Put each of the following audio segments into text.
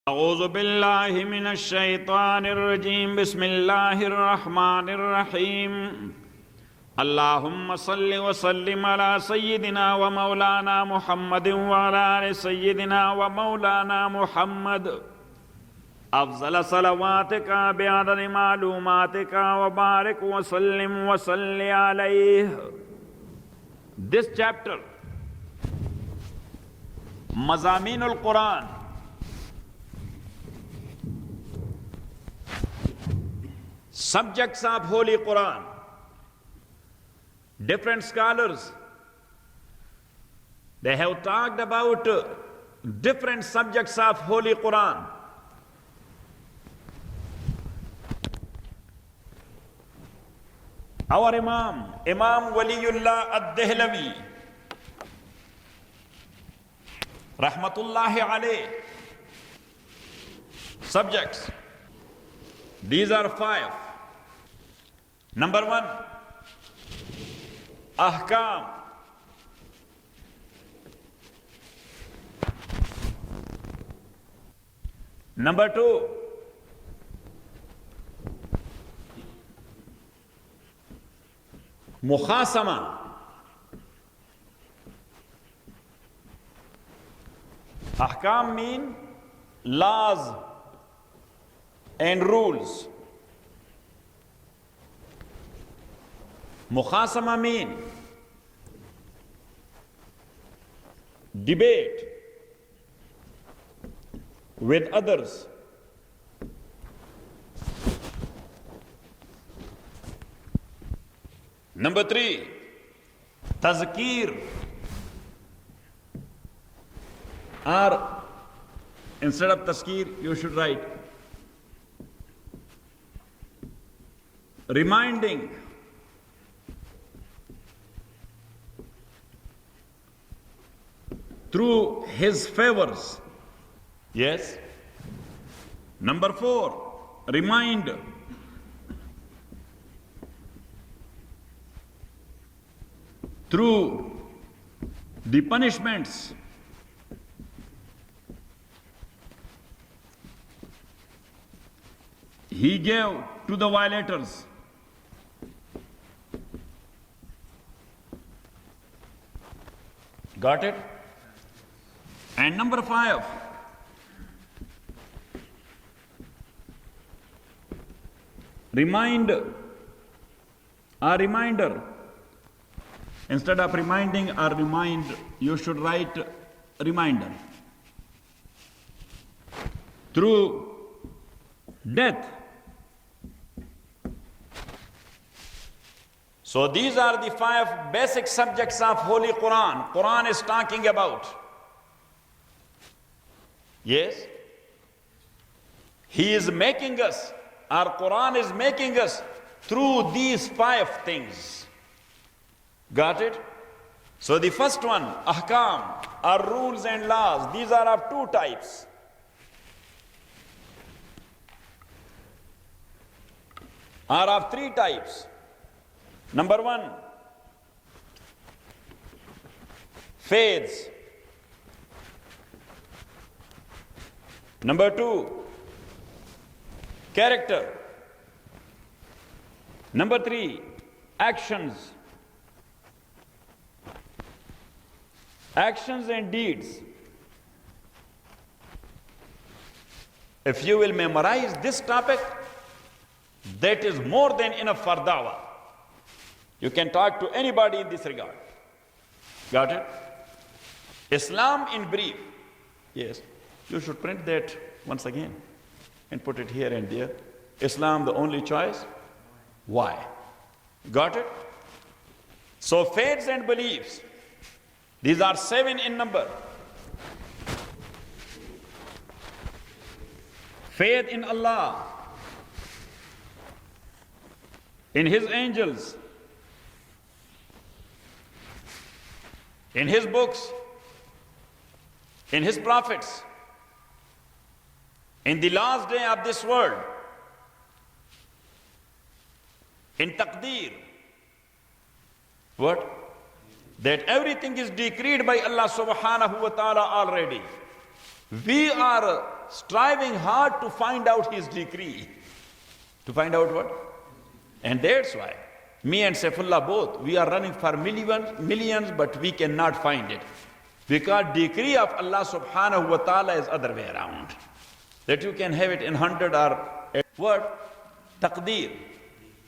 अऊज़ु बिल्लाहि मिनश शैतानिर रजीम बिस्मिल्लाहिर रहमानिर रहीम अल्लाहुम्मा सल्लि व सल्लिम अला सय्यिदिना व मौलाना मुहम्मदिन व अला आलि सय्यिदिना व मौलाना मुहम्मद अफ़ज़ल सलवातिका बिअददि मालूमातिका व बारिक व सल्लिम व सल्लि अलैहि। दिस चैप्टर मज़ामीनुल Quran, subjects of Holy Quran. Different scholars, they have talked about different subjects of Holy Quran. Our Imam Waliullah Ad-Dehlavi, Rahmatullahi alayh, subjects. These are 5. Number 1, Ahkam. Number 2, Mukhasama. Ahkam mean laws and rules. Mukhasama mean debate with others. Number 3, Tazkir, or instead of Tazkir you should write reminding. Through his favors. Yes. Number 4, remind. Through the punishments. He gave to the violators. Got it? And number 5, remind or reminder. Instead of reminding or remind, you should write reminder. Through death. So these are the 5 basic subjects of Holy Quran. Quran is talking about. Yes, He is making us, our Quran is making us through these 5 things. Got it? So the first one, ahkam, are rules and laws. These are of 2 types. Are of 3 types. Number 1, faiths. Number 2, character. Number 3, actions. Actions and deeds. If you will memorize this topic, that is more than enough for dawah. You can talk to anybody in this regard. Got it? Islam in brief. Yes. You should print that once again and put it here and there. Islam, the only choice. Why? Got it? So faiths and beliefs, these are 7 in number. Faith in Allah, in His angels, in His books, in His prophets, in the last day of this world, in taqdeer. What? That everything is decreed by Allah subhanahu wa ta'ala already. We are striving hard to find out his decree. To find out what? And that's why me and Saifullah both, we are running for millions, but we cannot find it. Because decree of Allah subhanahu wa ta'ala is other way around. That you can have it in 100 or what? Taqdeer.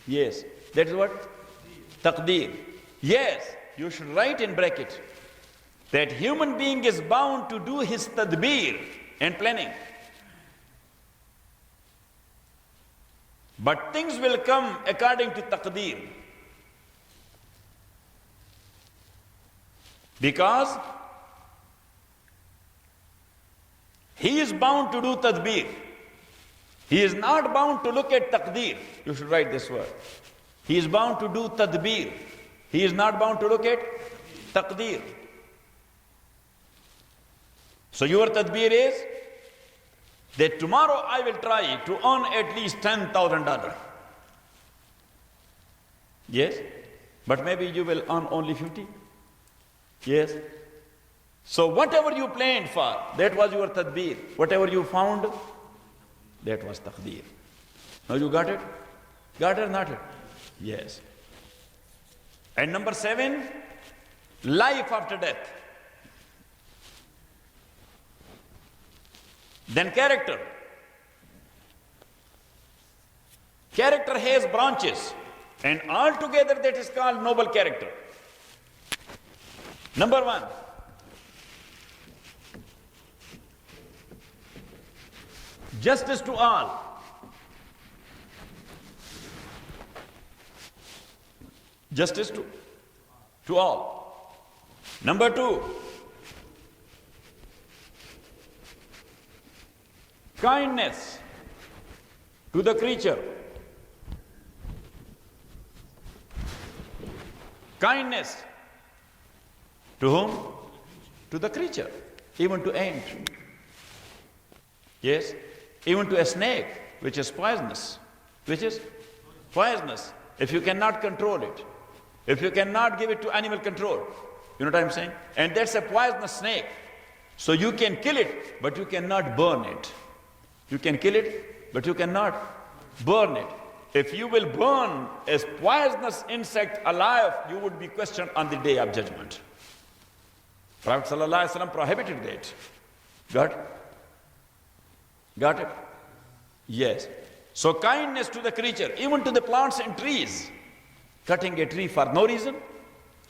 Yes. That is what? Taqdeer. Yes. You should write in bracket that human being is bound to do his tadbir and planning. But things will come according to taqdeer. Because he is bound to do tadbir. He is not bound to look at taqdeer. You should write this word. He is bound to do tadbir. He is not bound to look at taqdeer. So your tadbir is that tomorrow I will try to earn at least $10,000. Yes? But maybe you will earn only 50. Yes? So whatever you planned for, that was your tadbir. Whatever you found, that was taqdeer. Now you got it? Got it or not it? Yes. And number 7, life after death. Then character. Character has branches, and altogether that is called noble character. Number 1, justice to all. Justice to all. Number 2, kindness to the creature. Kindness to whom? To the creature, even to ant. Yes, even to a snake, which is poisonous. Which is poisonous. If you cannot control it, if you cannot give it to animal control, you know what I'm saying? And that's a poisonous snake. So you can kill it, but you cannot burn it. You can kill it, but you cannot burn it. If you will burn a poisonous insect alive, you would be questioned on the day of judgment. Prophet ﷺ prohibited that. Got it? Got it? Yes. So kindness to the creature, even to the plants and trees. Cutting a tree for no reason,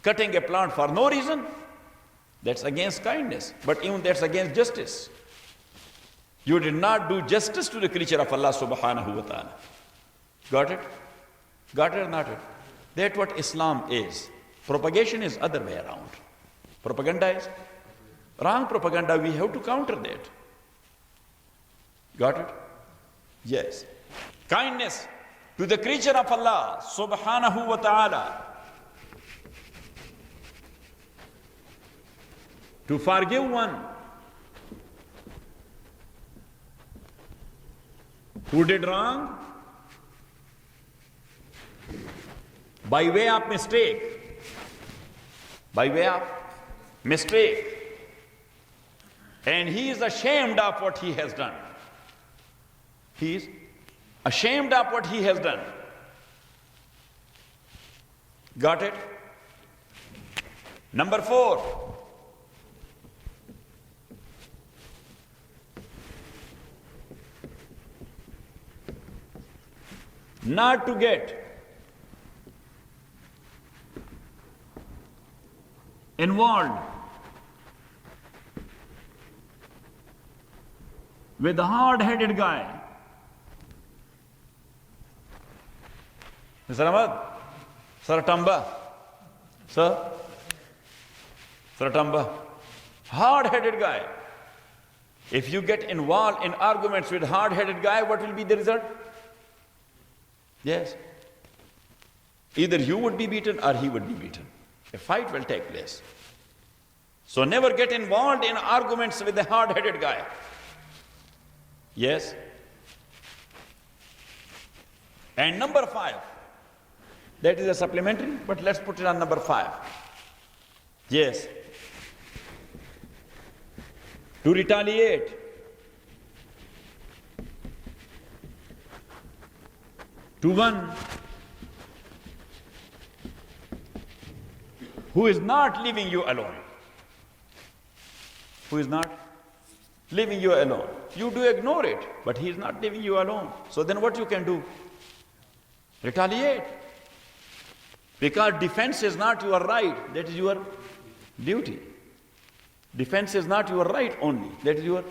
cutting a plant for no reason, that's against kindness. But even that's against justice. You did not do justice to the creature of Allah subhanahu wa ta'ala. Got it? Got it or not it? That's what Islam is. Propagation is other way around. Propaganda is wrong propaganda. We have to counter that. Got it? Yes. Kindness to the creature of Allah subhanahu wa ta'ala. To forgive one who did wrong by way of mistake. By way of mistake. And he is ashamed of what he has done. He is ashamed of what he has done. Got it? Number 4. Not to get involved with a hard-headed guy. Mr. Ahmad, Sir Tamba, Sir Tamba, hard-headed guy. If you get involved in arguments with hard-headed guy, what will be the result? Yes. Either you would be beaten or he would be beaten. A fight will take place. So never get involved in arguments with a hard-headed guy. Yes. And number 5. That is a supplementary, but let's put it on number 5. Yes. To retaliate to one who is not leaving you alone. Who is not leaving you alone. You do ignore it, but he is not leaving you alone. So then what you can do? Retaliate. Because defense is not your right, that is your duty. Defense is not your right only, that is your.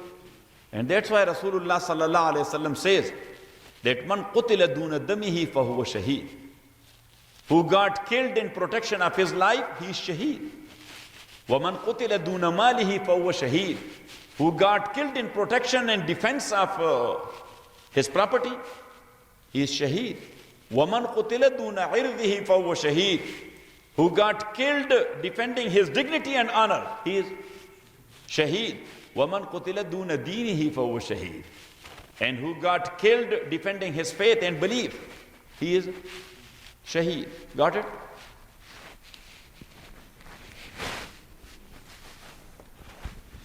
And that's why Rasulullah sallallahu alayhi wasallam says that man qutila duna damihi fahuwa shaheed. Who got killed in protection of his life, he is shaheed. وَمَنْ قُتِلَ دُونَ مَالِهِ فَهُوَ شَهِيدٌ. Who got killed in protection and defense of his property, he is shaheed. وَمَنْ قُتِلَ دُونَ عِرْضِهِ فَهُوَ شَهِيدٌ. Who got killed defending his dignity and honor, he is shaheed. وَمَنْ قُتِلَ دُونَ دِينِهِ فَهُوَ شَهِيدٌ. And who got killed defending his faith and belief, he is shaheed. Got it?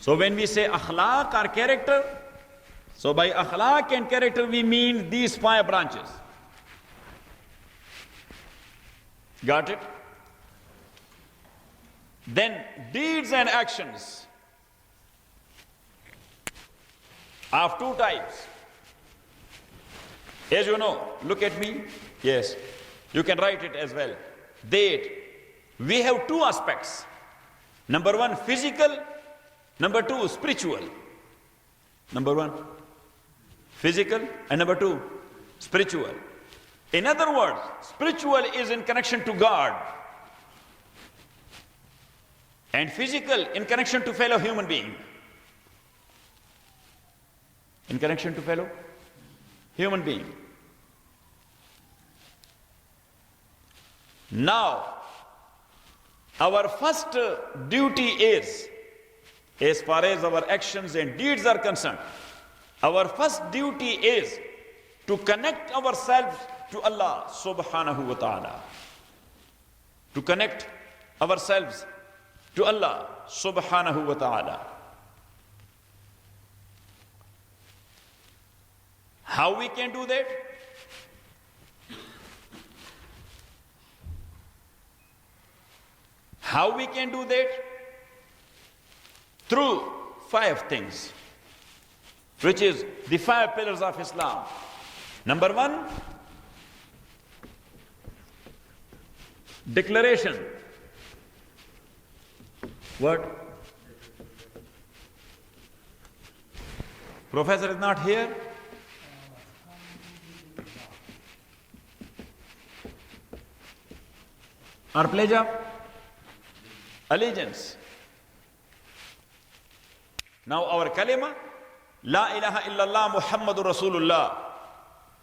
So when we say akhlaq or character, so by akhlaq and character we mean these 5 branches. Got it? Then deeds and actions of 2 types. As you know, look at me. Yes, you can write it as well. That we have 2 aspects. Number 1, physical. Number 2, spiritual. Number 1, physical, and number 2, spiritual. In other words, spiritual is in connection to God, and physical in connection to fellow human being. In connection to fellow human being. Now, our first duty is, as far as our actions and deeds are concerned, our first duty is to connect ourselves to Allah subhanahu wa ta'ala. To connect ourselves to Allah subhanahu wa ta'ala. How we can do that? How we can do that? Through 5 things, which is the 5 pillars of Islam. Number 1, declaration. What? Professor is not here? Our pledge of allegiance. Now our kalima, La ilaha illallah Muhammadur Rasulullah,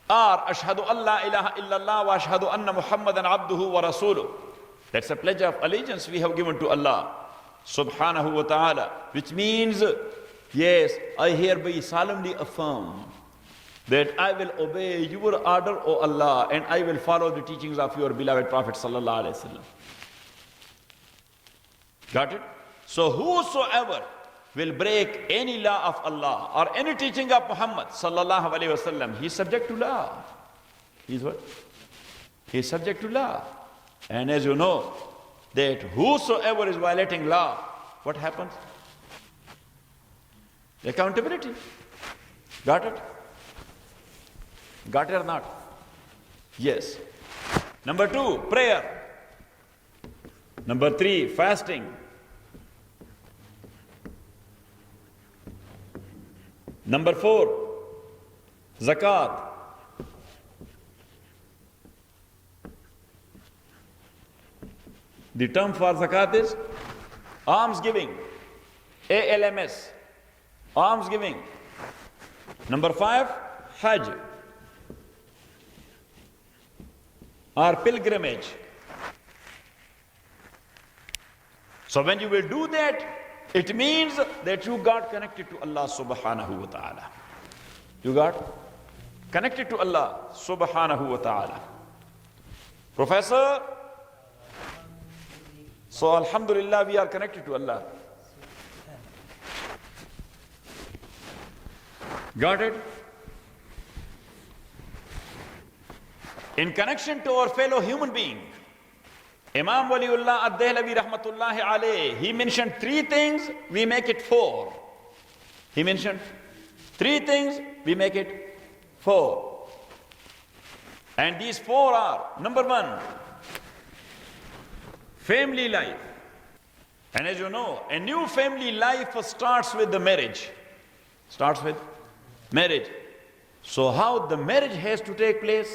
or Ashhadu an la ilaha illallah wa ashhadu anna Muhammadan abduhu wa rasuluh. That's a pledge of allegiance we have given to Allah subhanahu wa ta'ala, which means, yes, I hereby solemnly affirm that I will obey your order, O Allah, and I will follow the teachings of your beloved Prophet sallallahu alaihi wasallam. Got it? So whosoever will break any law of Allah or any teaching of Muhammad sallallahu alaihi wasallam, he is subject to law. He is what? He is subject to law. And as you know, that whosoever is violating law, what happens? Accountability. Got it? Got it or not? Yes. Number 2, prayer. Number 3, fasting. Number 4, zakat. The term for zakat is alms giving. ALMS. Alms giving. Number 5, hajj or pilgrimage. So when you will do that, it means that you got connected to Allah subhanahu wa ta'ala. You got connected to Allah subhanahu wa ta'ala. Professor, so alhamdulillah we are connected to Allah. Got it? In connection to our fellow human being, Imam Waliullah Ad-Dehlavi Rahmatullahi alayh, he mentioned 3 things, we make it 4. He mentioned 3 things, we make it 4. And these 4 are, number 1, family life. And as you know, a new family life starts with the marriage. Starts with marriage. So how the marriage has to take place?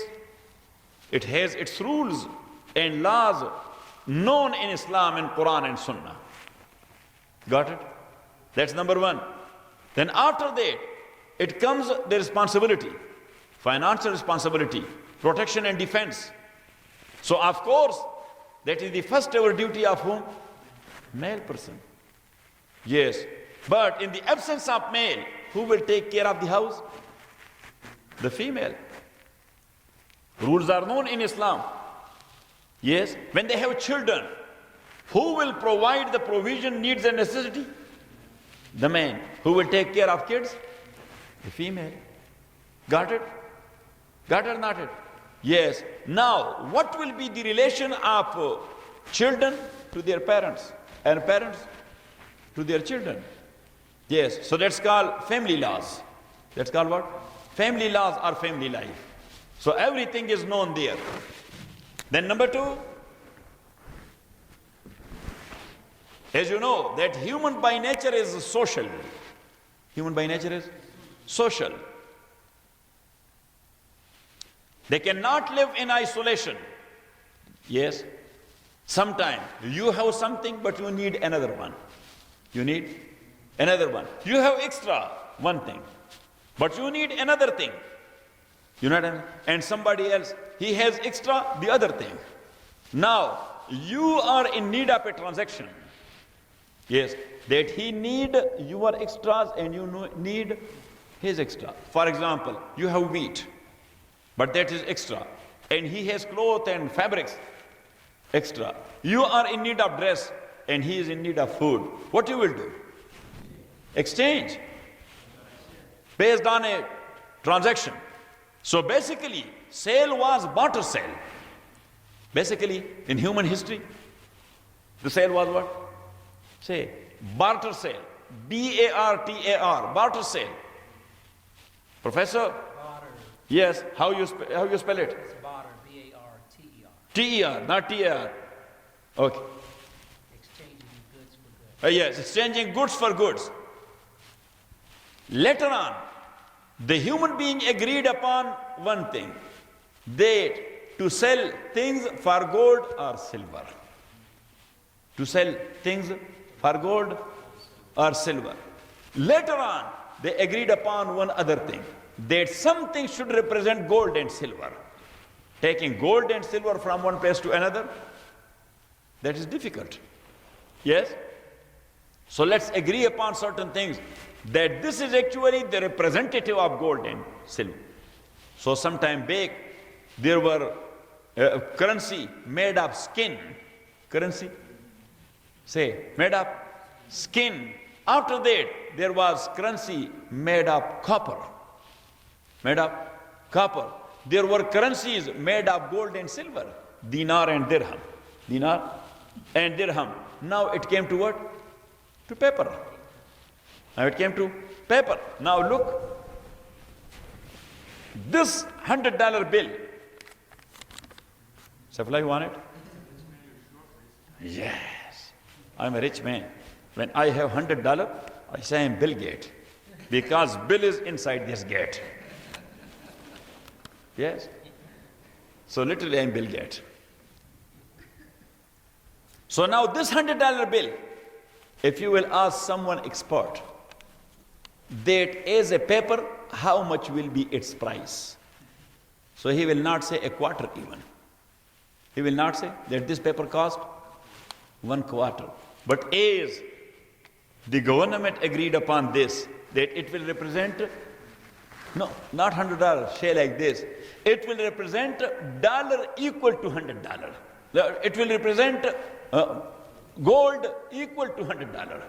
It has its rules and laws known in Islam and Quran and Sunnah. Got it? That's number 1. Then after that, it comes the responsibility, financial responsibility, protection and defense. So of course, that is the first ever duty of whom? Male person. Yes. But in the absence of male, who will take care of the house? The female. Rules are known in Islam. Yes. When they have children, who will provide the provision, needs and necessity? The man. Who will take care of kids? The female. Got it? Got it or not it? Yes. Now, what will be the relation of children to their parents and parents to their children? Yes. So that's called family laws. That's called what? Family laws or family life. So everything is known there. Then number 2, as you know, that human by nature is social. Human by nature is social. They cannot live in isolation. Yes. Sometimes you have something, but you need another one. You need another one. You have extra one thing, but you need another thing. You know what I mean? And somebody else, he has extra the other thing. Now, you are in need of a transaction. Yes, that he need your extras and you need his extra. For example, you have wheat, but that is extra. And he has clothes and fabrics, extra. You are in need of dress and he is in need of food. What you will do? Exchange. Based on a transaction. So basically, sale was barter sale. Basically, in human history, the sale was what? Say, barter sale. B-A-R-T-A-R, barter sale. Professor? Barter. Yes, how you spell it? It's barter, B-A-R-T-E-R. T-E-R, not T-A-R. Okay. Exchanging goods for goods. Yes, exchanging goods for goods. Later on, the human being agreed upon one thing, that to sell things for gold or silver. To sell things for gold or silver. Later on, they agreed upon one other thing, that something should represent gold and silver. Taking gold and silver from one place to another, that is difficult. Yes? So let's agree upon certain things, that this is actually the representative of gold and silver. So sometime back, there were currency made of skin. Currency? Say, made of skin. After that, there was currency made of copper. Made of copper. There were currencies made of gold and silver. Dinar and dirham. Dinar and dirham. Now it came to what? To paper. Now it came to paper. Now look, this $100 bill. Saifullah, you want it? Yes. I'm a rich man. When I have $100, I say I'm Bill Gates. Because Bill is inside this gate. Yes. So literally I'm Bill Gates. So now this $100 bill, if you will ask someone expert, that as a paper, how much will be its price? So he will not say a quarter even. He will not say that this paper cost 1 quarter. But as the government agreed upon this, that it will represent, no, not $100, say like this, it will represent dollar equal to $100. It will represent gold equal to $100.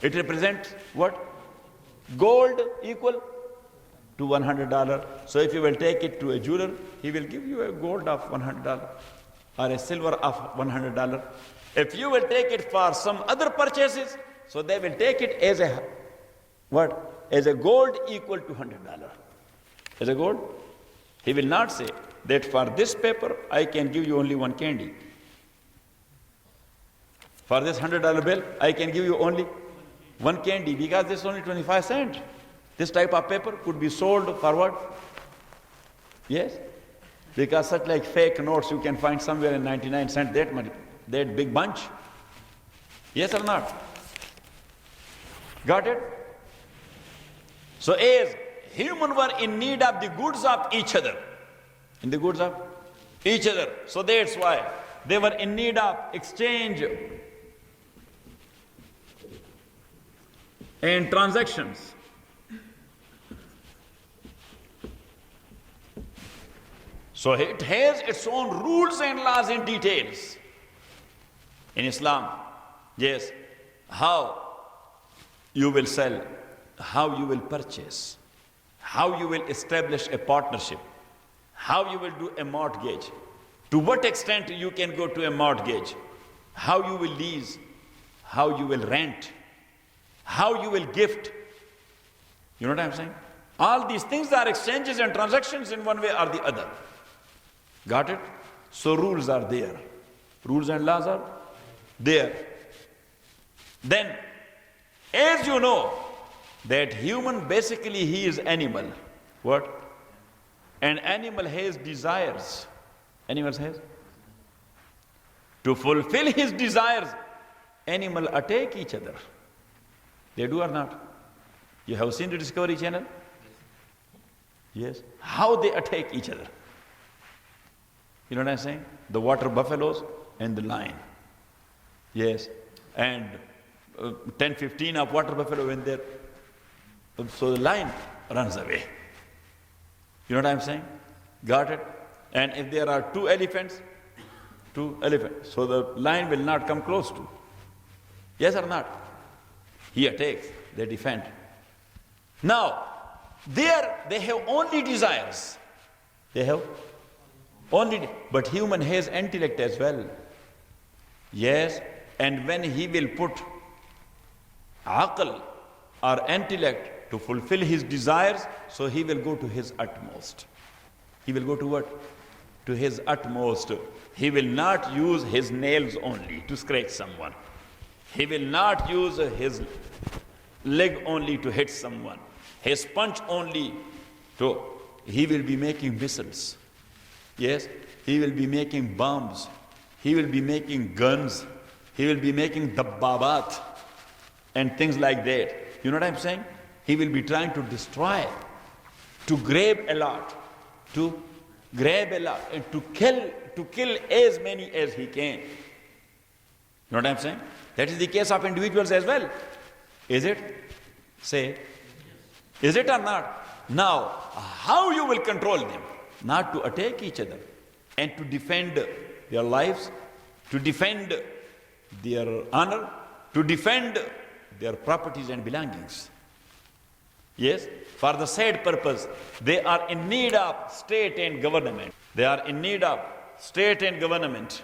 It represents what? Gold equal to $100. So if you will take it to a jeweler, he will give you a gold of $100 or a silver of $100. If you will take it for some other purchases, so they will take it as a what? As a gold equal to $100. As a gold. He will not say that for this paper I can give you only one candy. For this $100 bill, I can give you only one candy because this is only 25 cents. This type of paper could be sold for what? Yes. Because such like fake notes you can find somewhere in 99 cents, that money, that big bunch. Yes or not? Got it? So as human were in need of the goods of each other, in the goods of each other. So that's why they were in need of exchange and transactions. So it has its own rules and laws and details. In Islam, yes, how you will sell, how you will purchase, how you will establish a partnership, how you will do a mortgage, to what extent you can go to a mortgage, how you will lease, how you will rent, how you will gift. You know what I'm saying? All these things are exchanges and transactions in one way or the other. Got it? So rules are there. Rules and laws are there. Then, as you know, that human basically he is animal. What? An animal has desires. Animals has? To fulfill his desires, animal attack each other. They do or not? You have seen the Discovery Channel? Yes. How they attack each other. You know what I'm saying? The water buffaloes and the lion. Yes. And 10, 15 of water buffalo when they're... So the lion runs away. You know what I'm saying? Got it? And if there are two elephants, so the lion will not come close to. Yes or not? He attacks, they defend. Now, there they have only desires. They have only, but human has intellect as well. Yes, and when he will put aql or intellect to fulfill his desires, so he will go to his utmost. He will go to what? To his utmost. He will not use his nails only to scratch someone. He will not use his leg only to hit someone. His punch only to, he will be making missiles. Yes, he will be making bombs. He will be making guns. He will be making dabbabat and things like that. You know what I'm saying? He will be trying to destroy, to grab a lot, and to kill as many as he can. You know what I'm saying? That is the case of individuals as well. Is it? Say, is it or not? Now, how you will control them? Not to attack each other and to defend their lives, to defend their honor, to defend their properties and belongings. Yes, for the said purpose, they are in need of state and government. They are in need of state and government.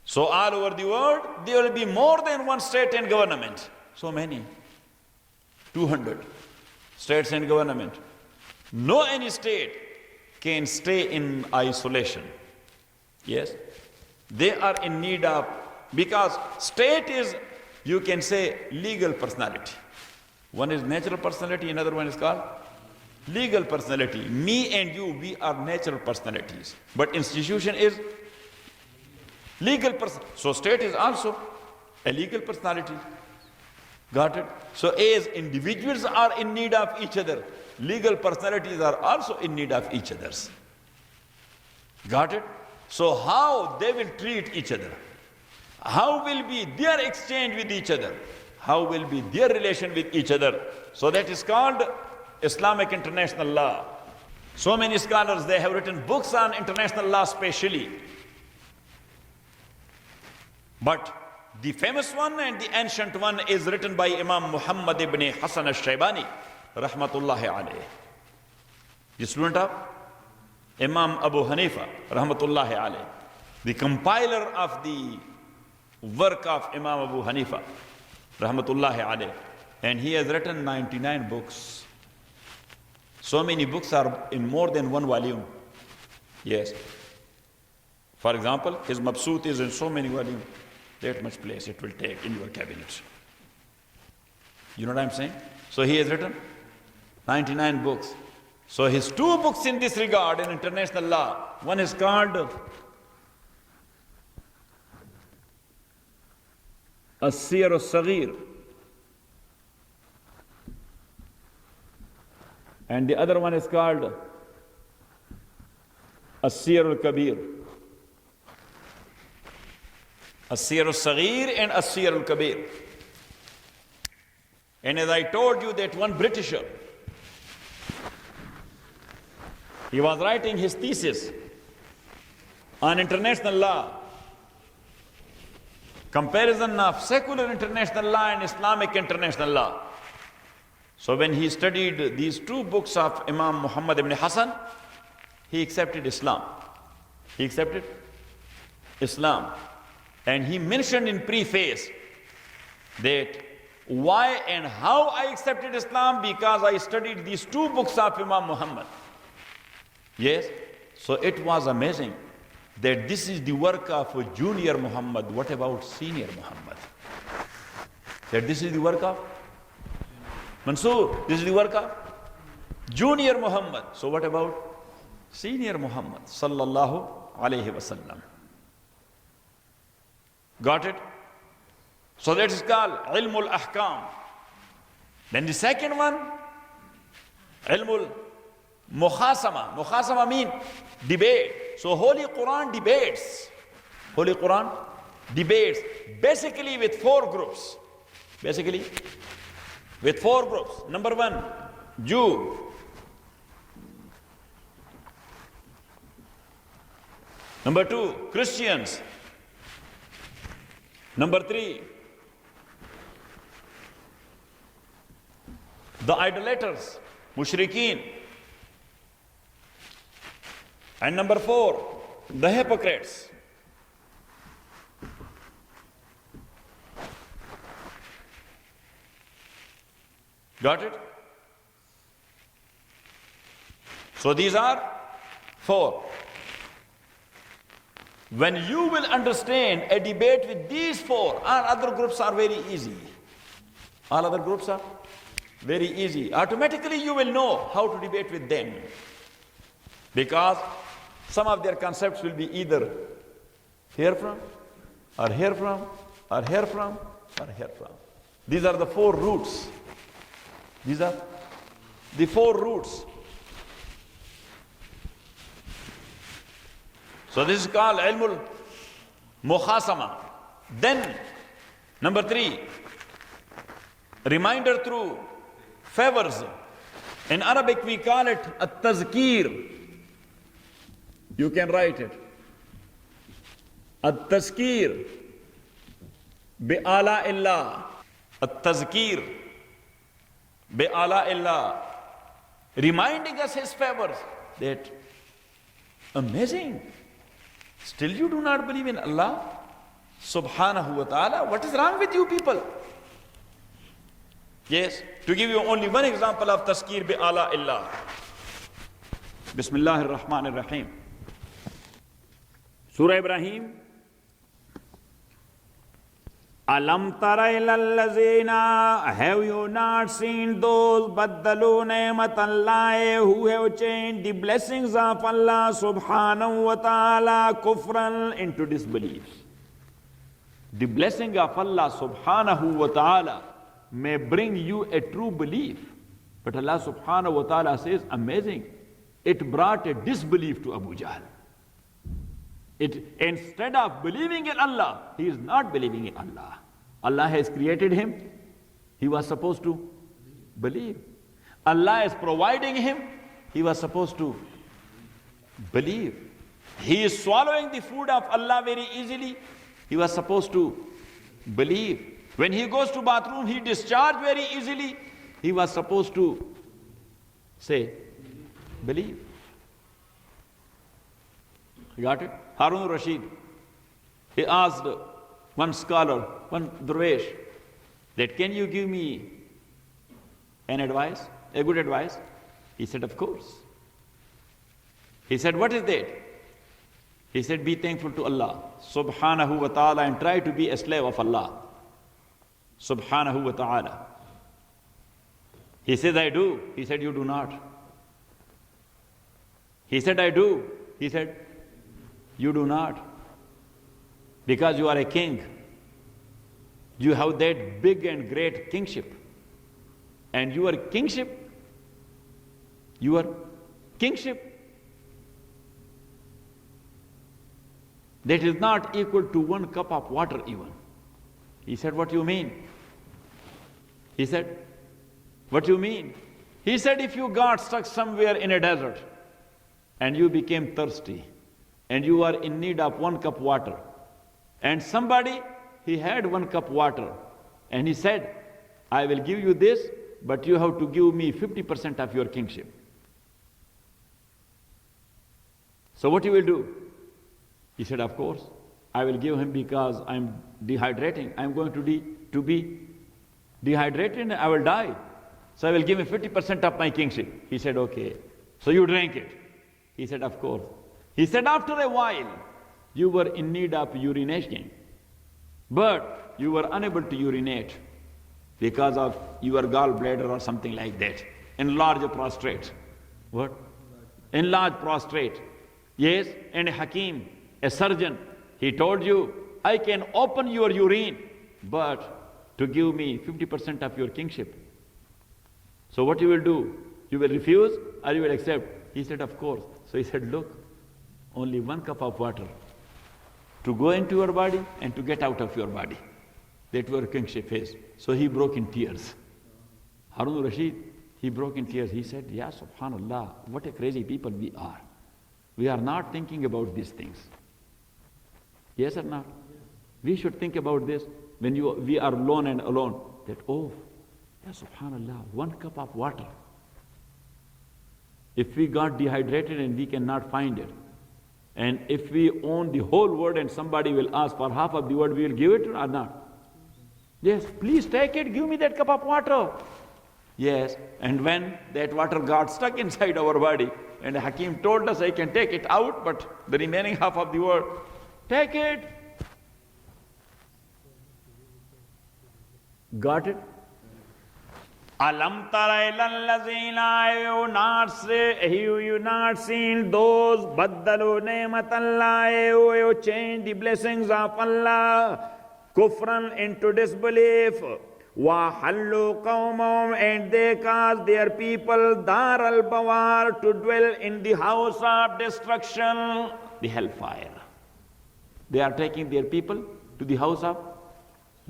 So all over the world, there will be more than one state and government. So many. 200 states and government. No any state can stay in isolation. Yes? They are in need of, because state is, you can say, legal personality. One is natural personality, another one is called legal personality. Me and you, we are natural personalities. But institution is legal person. So state is also a legal personality. Got it? So as individuals are in need of each other, legal personalities are also in need of each others. Got it? So how they will treat each other? How will be their exchange with each other? How will be their relation with each other? So that is called Islamic international law. So many scholars, they have written books on international law specially. But the famous one and the ancient one is written by Imam Muhammad ibn Hassan al-Shaybani. rahmatullahi alayh, the student of Imam Abu Hanifa, rahmatullahi alayh, the compiler of the work of Imam Abu Hanifa, rahmatullahi alayh, and he has written 99 books. So many books are in more than one volume. Yes. For example, his Mabsut is in so many volumes. That much place it will take in your cabinet. You know what I'm saying? So he has written 99 books. So his two books in this regard in international law, one is called As-Siyar al-Saghir, and the other one is called As-Siyar al-Kabir. As-Siyar al-Saghir and As-Siyar al-Kabir. And as I told you that one Britisher, he was writing his thesis on international law, comparison of secular international law and Islamic international law. So when he studied these two books of Imam Muhammad ibn Hassan, he accepted Islam. He accepted Islam. And he mentioned in preface that why and how I accepted Islam, because I studied these two books of Imam Muhammad. Yes, so it was amazing that this is the work of a junior Muhammad. What about senior Muhammad? That this is the work of Mansoor, this is the work of junior Muhammad. So what about senior Muhammad sallallahu alayhi wasallam? Got it? So that is called Ilmul Ahkam. Then the second one, Ilmul Mukhasama. Mukhasama means debate. So Holy Quran debates. Holy Quran debates basically with four groups. Basically with four groups. Number one, Jew. Number two, Christians. Number three, the idolaters, mushrikeen. And number four, the hypocrites. Got it? So these are four. When you will understand a debate with these four, all other groups are very easy. All other groups are very easy. Automatically you will know how to debate with them. Because some of their concepts will be either here from, or here from, or here from, or here from. These are the four roots. These are the four roots. So this is called Ilmul Mukhasama. Then, number three, reminder through favors. In Arabic we call it At-Tazkir. You can write it. At-Tazkir bi-ala illah. At-Tazkir bi-ala illah. Reminding us his favors. That amazing. Still you do not believe in Allah subhanahu wa ta'ala? What is wrong with you people? Yes, to give you only one example of tazkir bi ala illah. Bismillahir Rahmanir Rahim. Surah Ibrahim. Alam tara ilal lazina, have you not seen those baddalu ni'mat Allah who have changed the blessings of Allah subhanahu wa ta'ala kufran into disbelief? The blessing of Allah subhanahu wa ta'ala may bring you a true belief. But Allah subhanahu wa ta'ala says, amazing, it brought a disbelief to Abu Jahl. Instead of believing in Allah, he is not believing in Allah. Allah has created him. He was supposed to believe. Allah is providing him. He was supposed to believe. He is swallowing the food of Allah very easily. He was supposed to believe. When he goes to bathroom, he discharges very easily. He was supposed to Say, believe. You got it? Harun Rashid, he asked one scholar, one Durvesh, that can you give me an advice, a good advice? He said, of course. He said, what is that? He said, be thankful to Allah, subhanahu wa ta'ala, and try to be a slave of Allah, subhanahu wa ta'ala. He said, I do. He said, you do not. He said, I do. He said, you do not. Because you are a king. You have that big and great kingship. And your kingship, that is not equal to 1 cup of water even. He said, what do you mean? He said, what do you mean? He said, if you got stuck somewhere in a desert and you became thirsty and you are in need of 1 cup water, and somebody, he had 1 cup water and he said, I will give you this, but you have to give me 50% of your kingship. So what you will do? He said, of course, I will give him because I'm dehydrating. I'm going to be dehydrated and I will die. So I will give him 50% of my kingship. He said, okay. So you drank it. He said, of course. He said, after a while, you were in need of urination, but you were unable to urinate because of your gallbladder or something like that. Enlarged prostate. What? Enlarged prostate. Yes, and a Hakim, a surgeon, he told you, I can open your urine, but to give me 50% of your kingship. So what you will do? You will refuse or you will accept? He said, of course. So he said, look, only 1 cup of water to go into your body and to get out of your body. That your kingship is. So he broke in tears. Harun Rashid, he broke in tears. He said, yeah, subhanallah, what a crazy people we are. We are not thinking about these things. Yes or not? We should think about this when we are alone and alone. That, oh, yeah, subhanallah, 1 cup of water. If we got dehydrated and we cannot find it, and if we own the whole world and somebody will ask for half of the world, we will give it or not? Yes, please take it, give me that cup of water. Yes, and when that water got stuck inside our body, and Hakim told us, I can take it out, but the remaining half of the world, take it. Got it? Alam tara ilal lazina you not seen those baddalu ni'matallahi you change the blessings of Allah kufran into disbelief wa hallu qawmum and they cause their people dar al bawar to dwell in the house of destruction, the hellfire. They are taking their people to the house of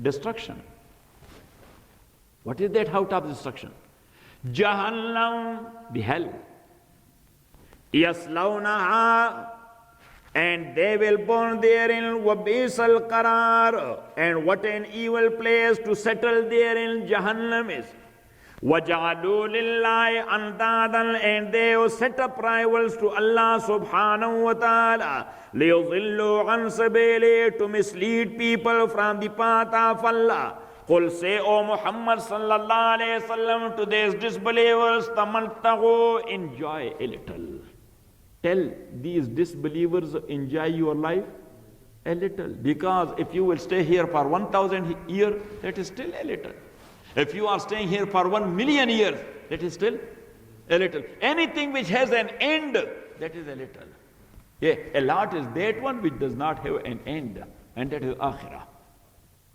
destruction. What is that house of destruction? Jahannam, the hell. Yaslawnaha, and they will burn therein, wabisal qarar, and what an evil place to settle therein Jahannam is. Waja'alu lillahi andadan, and they will set up rivals to Allah subhanahu wa ta'ala, liyudhillu an sabili, to mislead people from the path of Allah. Qul, say, O Muhammad sallallahu alayhi wa sallam, to these disbelievers, tamattahu, enjoy a little. Tell these disbelievers, enjoy your life a little. Because if you will stay here for 1,000 years, that is still a little. If you are staying here for 1,000,000 years, that is still a little. Anything which has an end, that is a little. Yeah, a lot is that one which does not have an end, and that is akhirah.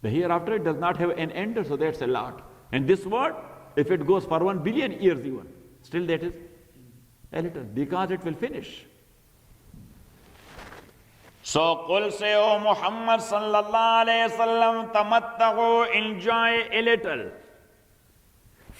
The hereafter it does not have an end, so that's a lot. And this world, if it goes for 1,000,000,000 years even, still that is a little, because it will finish. So, Qul, say, O Muhammad sallallahu alayhi wa sallam, tamattahu, enjoy a little.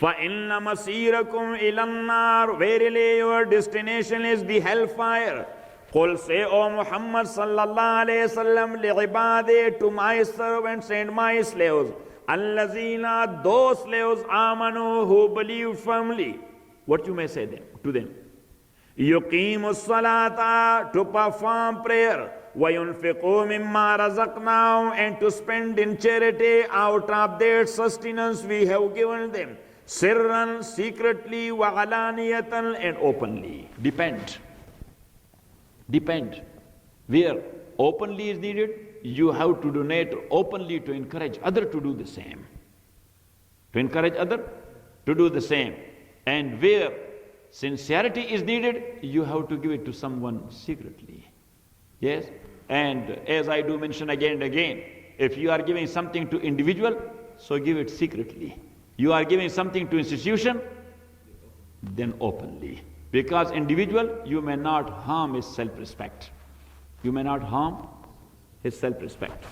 فَإِنَّ مَسِيرَكُمْ إِلَى النَّارِ, verily your destination is the hellfire. Qul, say, O Muhammad sallallahu alayhi wa sallam, li'ibadi, to my servants and my slaves, allazina, those slaves, amanu, who believed firmly, What you may say to them? يُقِيمُ الصَّلَاةَ, to perform prayer. وَيُنْفِقُوا مِمَّا رَزَقْنَاهُمْ, and to spend in charity out of their sustenance we have given them. Sirran, secretly, وَعَلَانِيَةً, and openly. Depend. Where openly is needed, you have to donate openly to encourage others to do the same. To encourage others to do the same. And where sincerity is needed, you have to give it to someone secretly. Yes? And as I do mention again and again, if you are giving something to individual, so give it secretly. You are giving something to institution, then openly. Because individual, you may not harm his self-respect. You may not harm his self-respect.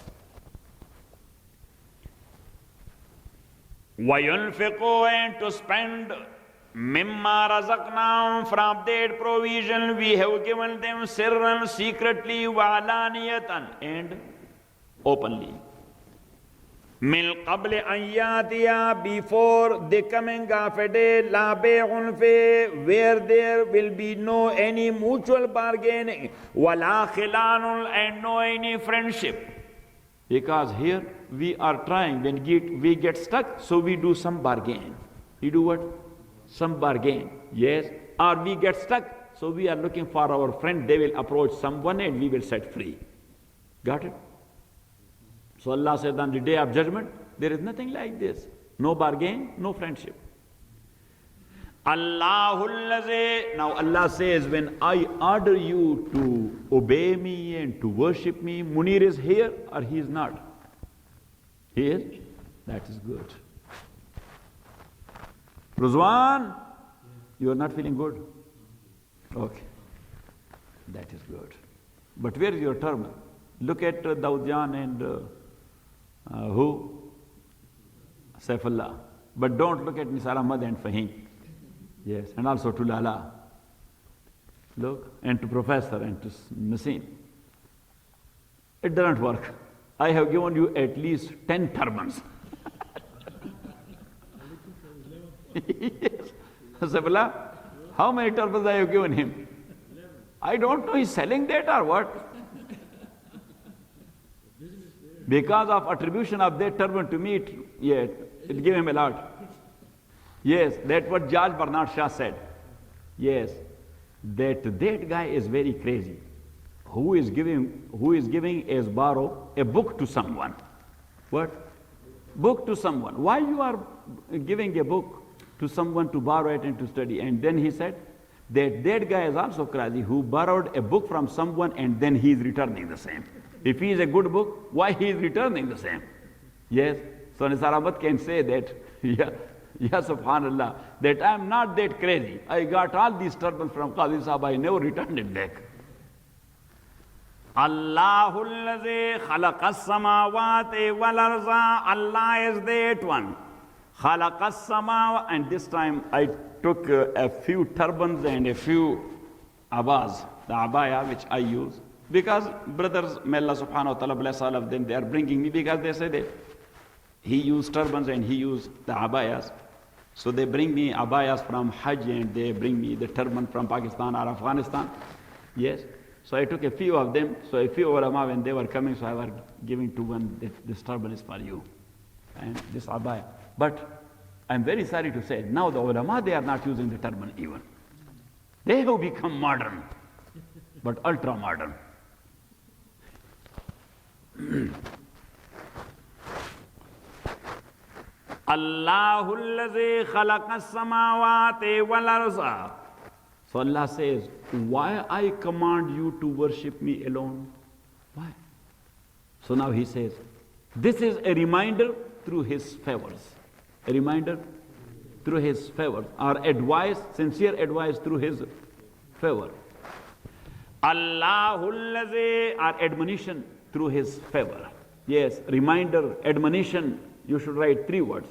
وَيُنْفِقُوا, and to spend مِمَّا رَزَقْنَاهُمْ, from that provision we have given them, sirran, secretly, وَعَلَانِيَةً, and openly. مِنْ قَبْلِ أَنْ يَأْتِيَ, before the coming of a day, لَا بَيْعٌ فِيهِ, where there will be no any mutual bargaining, وَلَا خِلَانٌ, and no any friendship. Because here we are trying, when we get stuck, so we do some bargain. We do what? Some bargain. Yes. Or we get stuck, so we are looking for our friend, they will approach someone and we will set free. Got it? So Allah said on the day of judgment, there is nothing like this. No bargain, no friendship. Allahul Lazi. Now Allah says, when I order you to obey me and to worship me, Munir is here or he is not? He is? That is good. Ruzwan, you are not feeling good? Okay. That is good. But where is your turban? Look at Daudjan and who? Saifullah. But don't look at Nisar Ahmad and Fahim. Yes, and also to Lala. Look, and to Professor and to Naseem. It doesn't work. I have given you at least 10 turbans. Yes. Saifullah, how many turbans I have given him? I don't know, he's selling that or what? Because of attribution of that turban to me, it gave him a lot. Yes, that's what George Bernard Shaw said. Yes, that guy is very crazy. Who is giving as borrow a book to someone? What? Book to someone. Why you are giving a book to someone to borrow it and to study? And then he said that guy is also crazy who borrowed a book from someone and then he is returning the same. If he is a good book, why he is returning the same? Yes. So Nisar Ahmad can say that, yeah, subhanallah, that I am not that crazy. I got all these turbans from Qazi Sahab, I never returned it back. Allahul Lazi khalaqas samawati wal arza. Allah is that one. Khalaqas samawati. And this time I took a few turbans and a few abas, the abaya which I use. Because brothers, may Allah subhanahu wa ta'ala bless all of them, they are bringing me because they say that he used turbans and he used the abayas. So they bring me abayas from Hajj and they bring me the turban from Pakistan or Afghanistan. Yes. So I took a few of them. So a few ulama, when they were coming, so I was giving to one, that this turban is for you. And this abaya. But I'm very sorry to say, now the ulama, they are not using the turban even. They have become modern, but ultra modern. Allahul Lazi khalaqas samawati wal arza. So Allah says, why I command you to worship me alone? Why? So now he says, this is a reminder through his favors. A reminder through his favor. Or advice, sincere advice through his favor. Allahul Lazi, or admonition through his favor. Yes, reminder, admonition, you should write 3 words.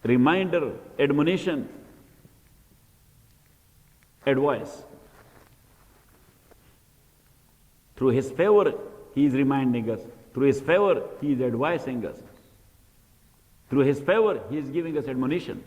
Reminder, admonition, advice. Through his favor, he is reminding us. Through his favor, he is advising us. Through his favor, he is giving us admonition.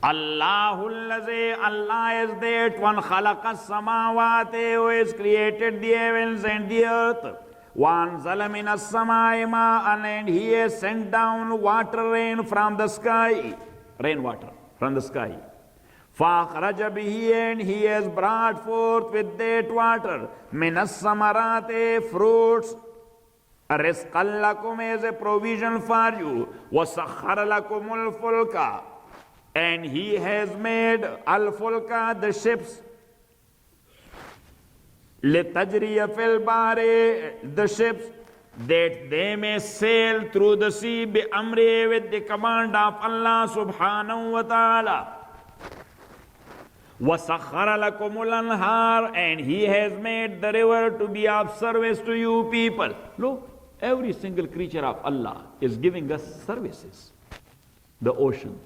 Allahullazi, Allah is that one khalaqas samawati, who has created the heavens and the earth. One zalaminas samai ma'an, and he has sent down water rain from the sky. Rainwater from the sky. فَأَخْرَجَ بِهِ, and he has brought forth with that water minas samarate, fruits, رِزْقًا لَكُمْ, as a provision for you. وَسَخَّرَ لَكُمُ الْفُلْكَ, and he has made al-fulka, the ships, لِتَجْرِيَ فِي الْبَحْرِ, the ships, that they may sail through the sea بِأَمْرِهِ, with the command of Allah subhanahu wa ta'ala. وَسَخَّرَ لَكُمُ الْأَنْهَارِ, and he has made the river to be of service to you people. Look, every single creature of Allah is giving us services. The ocean,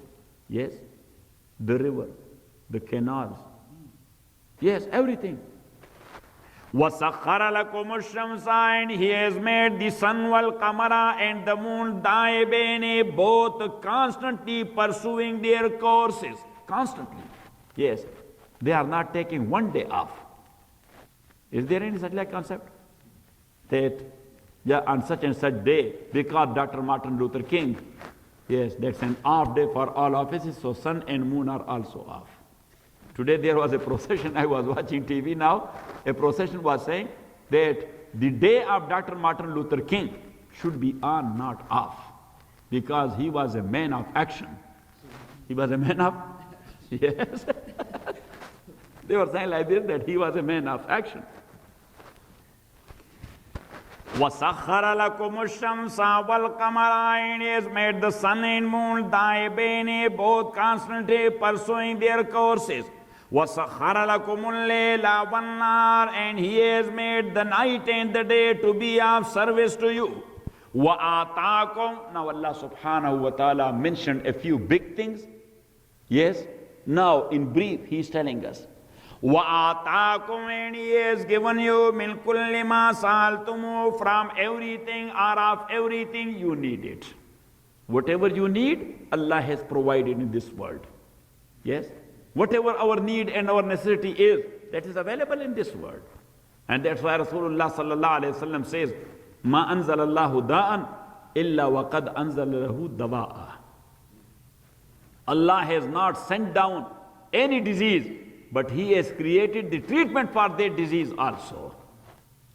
yes, the river, the canals, yes, everything. وَسَخَّرَ لَكُمُ الشَّمْسَ, and he has made the sun wal qamara and the moon daibene, both constantly pursuing their courses. Constantly, yes. They are not taking one day off. Is there any such like concept? That, yeah, on such and such day, because Dr. Martin Luther King, yes, that's an off day for all offices, so sun and moon are also off. Today there was a procession, I was watching TV now, a procession was saying that the day of Dr. Martin Luther King should be on, not off, because he was a man of action. He was a man of, yes. They were saying like this, that he was a man of action. وَسَخَّرَ لَكُمُ الشَّمْسَ وَالْقَمَرَ, and he has made the sun and moon daibene, both constantly pursuing their courses. وَسَخَّرَ لَكُمُ اللَّيْلَ وَالنَّهَارَ, and he has made the night and the day to be of service to you. وَآتَاكُمْ, now Allah subhanahu wa ta'ala mentioned a few big things. Yes, now in brief he is telling us, وَآتَاكُمْ, and he has given you مِنْ كُلِّ مَا سَأَلْتُمُ, from everything or of everything you need it. Whatever you need, Allah has provided in this world. Yes? Whatever our need and our necessity is, that is available in this world. And that's why Rasulullah sallallahu alayhi wa sallam says, مَا أَنزَلَ اللَّهُ دَاءً إِلَّا وَقَدْ أَنزَلَ لَهُ دَوَاءً. Allah has not sent down any disease, but he has created the treatment for that disease also.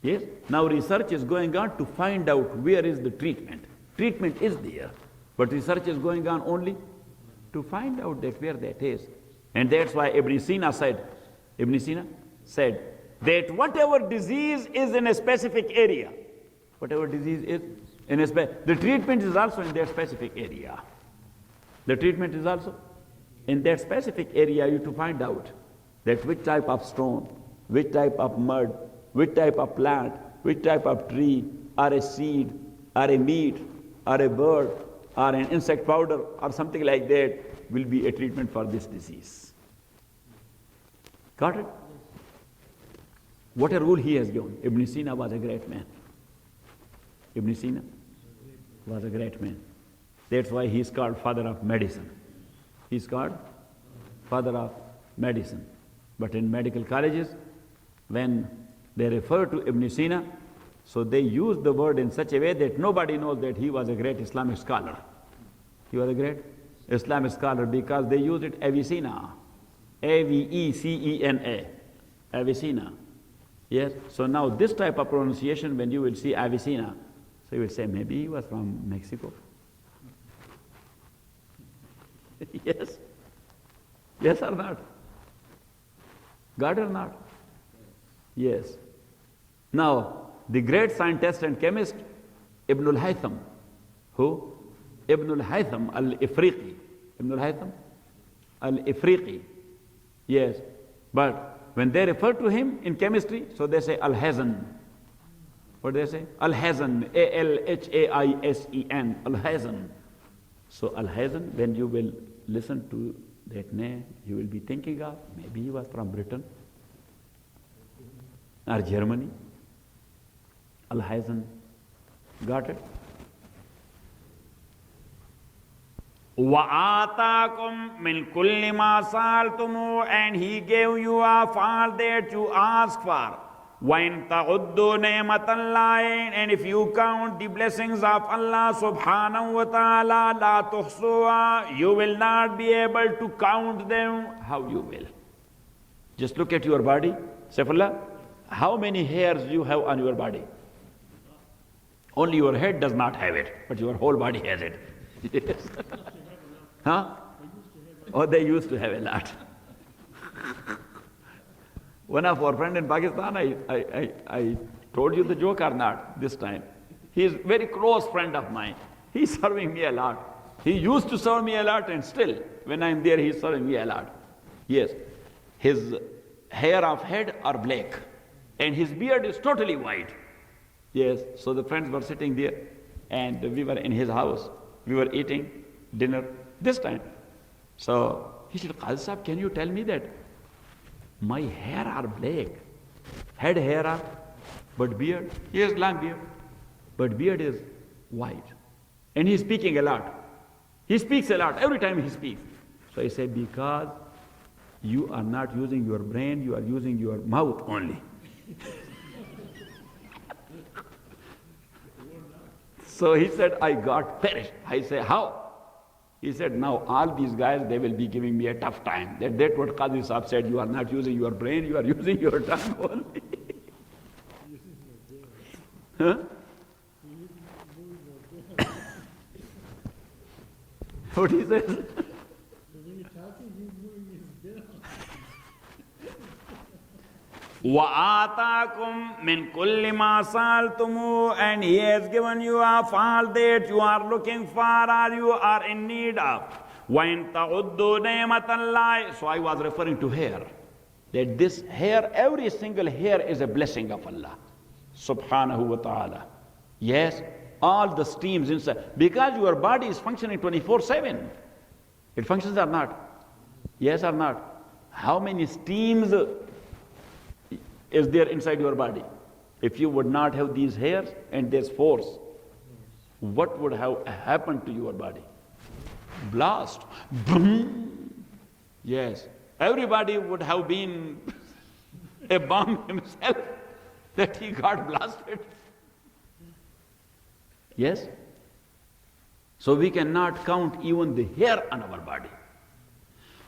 Yes? Now research is going on to find out where is the treatment. Treatment is there, but research is going on only to find out that where that is. And that's why Ibn Sina said that whatever disease is in a specific area, whatever disease is in a the treatment is also in that specific area. The treatment is also in that specific area. You to find out that which type of stone, which type of mud, which type of plant, which type of tree, or a seed, or a meat, or a bird, or an insect powder, or something like that will be a treatment for this disease. Got it? What a rule he has given. Ibn Sina was a great man. Ibn Sina was a great man. That's why he is called father of medicine. He is called father of medicine. But in medical colleges, when they refer to Ibn Sina, so they use the word in such a way that nobody knows that he was a great Islamic scholar. He was a great Islamic scholar because they use it Avicenna. A-V-E-C-E-N-A. Avicenna. Yes? So now this type of pronunciation, when you will see Avicenna, so you will say maybe he was from Mexico. Yes? Yes or not? God or not? Yes. Now, the great scientist and chemist, Ibn al-Haytham. Who? Ibn al-Haytham al-Ifriqi. Ibn al-Haytham al-Ifriqi. Yes. But when they refer to him in chemistry, so they say Al-Hazan. What do they say? Al-Hazan. A-L-H-A-I-S-E-N. Al-Hazan. So Al-Hazan, when you will listen to that name, you will be thinking of, maybe he was from Britain or Germany. Al-Hazan. Got it? وَآتَاكُم مِّن كُلِّ مَا سَأَلْتُمُوهُ, and He gave you of all that you ask for. وَإِن تَعُدُّوا نِعْمَةَ اللَّهِ, and if you count the blessings of Allah subhanahu wa ta'ala, لَا تُحْصُوهَا, you will not be able to count them. How you will? Just look at your body. Saifullah, how many hairs you have on your body? Only your head does not have it, but your whole body has it. Yes. Huh? Oh, they used to have a lot. One of our friends in Pakistan, I told you the joke or not this time. He is a very close friend of mine. He's serving me a lot. He used to serve me a lot, and still, when I'm there, he's serving me a lot. Yes. His hair of head are black, and his beard is totally white. Yes. So the friends were sitting there, and we were in his house. We were eating dinner this time. So he said, Qazi Sahib, can you tell me that my hair are black, head hair are, but beard, he has long beard, but beard is white. And he's speaking a lot. He speaks a lot, every time he speaks. So I said, because you are not using your brain, you are using your mouth only. So he said, I got perished. I said, how? He said, now all these guys, they will be giving me a tough time. That's what Qazi Sahib said, you are not using your brain, you are using your tongue only. Huh? What he says? وَآتَاكُم مِّن كُلِّ مَا سَأَلْتُمُوهُ, and He has given you of all that you are looking for or you are in need of. وَإِن تَعُدُّوا نِعْمَةَ اللَّهِ, so I was referring to hair. That this hair, every single hair is a blessing of Allah subhanahu wa ta'ala. Yes, all the steams inside, because your body is functioning 24/7. It functions or not? Yes or not? How many steams is there inside your body? If you would not have these hairs and this force, what would have happened to your body? Blast. Boom. Yes. Everybody would have been a bomb himself that he got blasted. Yes? So we cannot count even the hair on our body.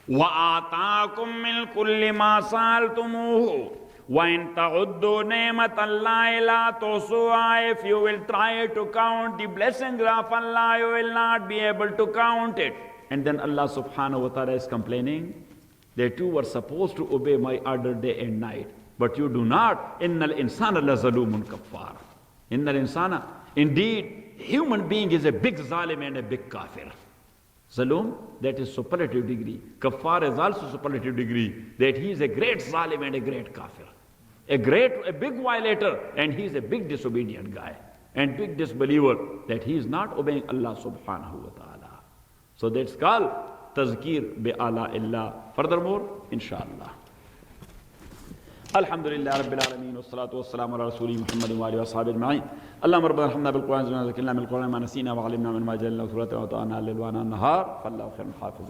وَآتَاكُم مِّن كُلِّ مَا سَأَلْتُمُوهُ وَإِن تَعُدُّوا نِعْمَةَ اللَّهِ لَا تُحْصُوهَا, if you will try to count the blessings of Allah, you will not be able to count it. And then Allah subhanahu wa ta'ala is complaining that you were supposed to obey my order day and night, but you do not. إِنَّ الْإِنسَانَ لَظَلُومٌ كَفَّارٌ. إِنَّ الْإِنسَانَ, indeed, human being is a big zalim and a big kafir. Zalum, that is superlative degree. Kafar is also superlative degree, that he is a great zalim and a great kafir. A big violator, and he is a big disobedient guy, and big disbeliever, that he is not obeying Allah subhanahu wa ta'ala. So that's called tazkir bi ala illa. Furthermore, inshallah. Alhamdulillah Rabbil Alameen, wassalatu wassalamu ala Rasuli Muhammad wa alihi wa sahbihi ajma'in. Allahumma rabbana arhamna bil Qur'an wa zakirna min al Qur'an ma nasina wa 'allimna min ma jahilna wa surata wa ta'ana al-lil wa an-nahar fallahu khairun hafiza.